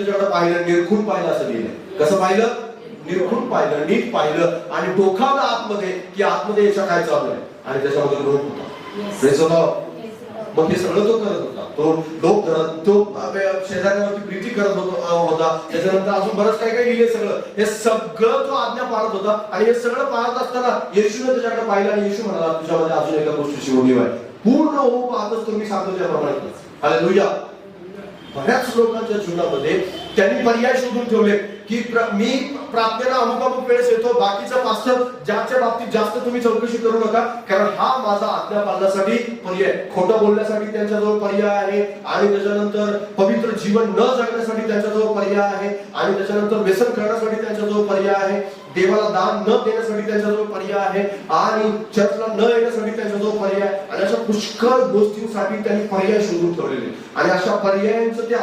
त्याच्याकडे पाहिलं, निरखून पाहिलं असं लिहिलंय. कसं पाहिलं? निरखून पाहिलं, नीट पाहिलं आणि डोकावलं आतमध्ये की आतमध्ये याच्या काय चालू आहे. आणि त्याच्यामध्ये लोक होता. मग हे सगळं तो करत होता. तो लोक करत, तो शेजाऱ्यावरती प्रीती करत होता. त्याच्यानंतर अजून बरंच काय काय लिहिले. सगळं हे सगळं तो आज्ञा पाळत होता. आणि हे सगळं पाळत असताना येशूने त्याच्याकडे पाहिलं आणि येशू म्हणाला, तुझ्यामध्ये अजून एका गोष्टीची उणीव आहे. पूर्ण होऊ पाहतच तुम्ही सांगतो त्याप्रमाणे. हालेलुया. बऱ्याच लोकांच्या जीवनामध्ये त्यांनी पर्याय शोधून ठेवले की मी प्रार्थनेला अमुक वेळेस येतो, बाकीचा पास्टर ज्याच्या बाबतीत जास्त तुम्ही चौकशी करू नका, कारण हा माझा आज्ञा पाळण्यासाठी पर्याय, खोटं बोलण्यासाठी त्यांच्याजवळ पर्याय आहे, आणि त्याच्यानंतर पवित्र जीवन न जगण्यासाठी त्यांच्याजवळ पर्याय आहे, आणि त्याच्यानंतर व्यसन करण्यासाठी त्यांच्याजवळ पर्याय आहे, देवाला दान न देण्यासाठी त्यांच्याजवळ पर्याय आहे, आणि चर्चला न येण्यासाठी त्यांच्याजवळ पर्याय, आणि अशा पुष्कळ गोष्टींसाठी त्यांनी पर्याय शोधून ठेवलेले. आणि अशा पर्यायांचं ते